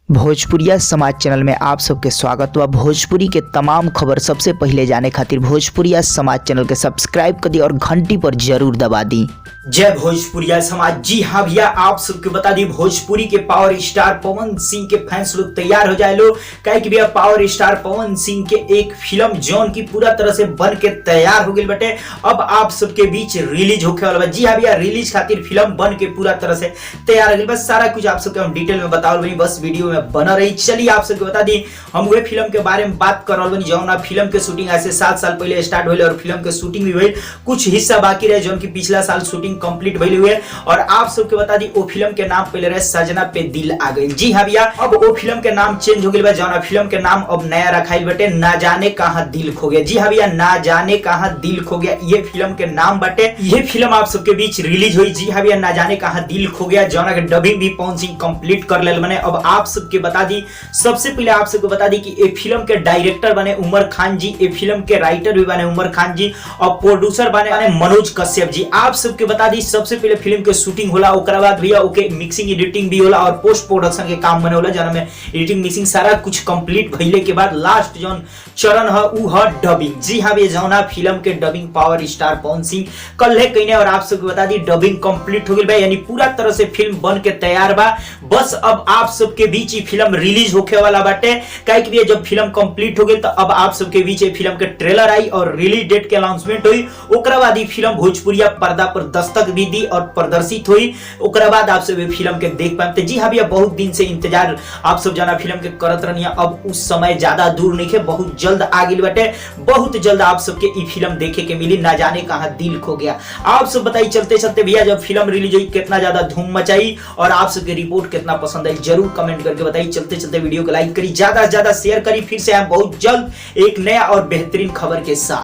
भोजपुरिया समाज चैनल में आप सबके स्वागत बा। भोजपुरी के तमाम खबर सबसे पहले जाने खातिर भोजपुरिया समाज चैनल के सब्सक्राइब कर दी और घंटी पर जरूर दबा दी। जय भोजपुरिया समाज। जी हाँ भैया, आप सबके बता दी भोजपुरी के पावर स्टार पवन सिंह के फैंस लोग तैयार हो जाए लो, कहे कि भैया पावर स्टार पवन सिंह के एक फिल्म जॉन की पूरा तरह से बन के तैयार हो गई बटे, अब आप सबके बीच रिलीज होके वाला बा। जी हाँ भैया, रिलीज खातिर फिल्म बन के पूरा तरह से तैयार हो गई। बस सारा कुछ आप सबके हम डिटेल में बताओ बनी, बस वीडियो में बना रही। चलिए आप सबके बता दी हम वही फिल्म के बारे में बात कर रहा बनी जौन फिल्म के शूटिंग ऐसे 7 साल पहले स्टार्ट हुई और फिल्म के शूटिंग भी हुई, कुछ हिस्सा बाकी रहे जौन की पिछला साल शूटिंग कंप्लीट भइल हुए। और आप सबके बता दी वो फिल्म के नाम पहले रहे सजना पे दिल आ गई। जी हाँ भैया, अब वो फिल्म के नाम चेंज हो गई बा, जौन फिल्म के नाम अब नया रखाइल बटे ना जाने कहां दिल खो गया। जी हाँ भैया, ना जाने कहां दिल खो गया ये फिल्म के नाम बटे। ये फिल्म आप सबके बीच रिलीज हुई। जी हाँ भैया, ना जाने कहां दिल खो गया, जौन के डबिंग भी पवन सिंह कंप्लीट कर लेल बने। अब आप सबके बता दी, सबसे पहले आप सबको बता दी कि ये फिल्म के डायरेक्टर बने उमर खान जी, ये फिल्म के राइटर भी बने उमर खान जी और प्रोड्यूसर बने मनोज कश्यप जी। आप सबके बता दी सबसे पहले फिल्म के शूटिंग होला, ओकरा बाद भैया ओके मिक्सिंग एडिटिंग भी होला और पोस्ट प्रोडक्शन के काम बने होला, जौन में एडिटिंग मिक्सिंग सारा कुछ कंप्लीट भइले के बाद लास्ट जौन चरण है उ है डबिंग। जी हाँ भैया, जौन फिल्म के dubbing power star Pawan Singh कल है कहीं, और आप सबको बता दी डबिंग कंप्लीट हो गई बा, यानी पूरा तरह से फिल्म बन के तैयार बा। बस अब आप सबके बीच फिल्म रिलीज होके वाला बाटे, काहे कि जब फिल्म कंप्लीट हो गई तो अब आप सबके बीच फिल्म के ट्रेलर आई और रिलीज डेट के अनाउंसमेंट हुई। ओकरा बाद फिल्म भोजपुरिया पर्दा पर दस्तक भी दी और प्रदर्शित हुई। ओकरा बाद आप सब फिल्म के देख पाते। जी हाँ भैया, बहुत दिन से इंतजार आप सब जाना फिल्म के करत रहनिया, अब उस समय ज्यादा दूर नहीं है, बहुत जल्द आ गई बटे, बहुत जल्द आप सबके ई फिल्म देखे के मिली, ना जाने कहां दिल खो गया। आप सब बताइए चलते चलते भैया जब फिल्म रिलीज हुई कितना ज्यादा धूम मचाई और आप सबके रिपोर्ट कितना पसंद आई जरूर कमेंट करके बताइए। चलते चलते वीडियो को लाइक करी, ज्यादा से ज्यादा शेयर करी। फिर से हम बहुत जल्द एक नया और बेहतरीन खबर के साथ।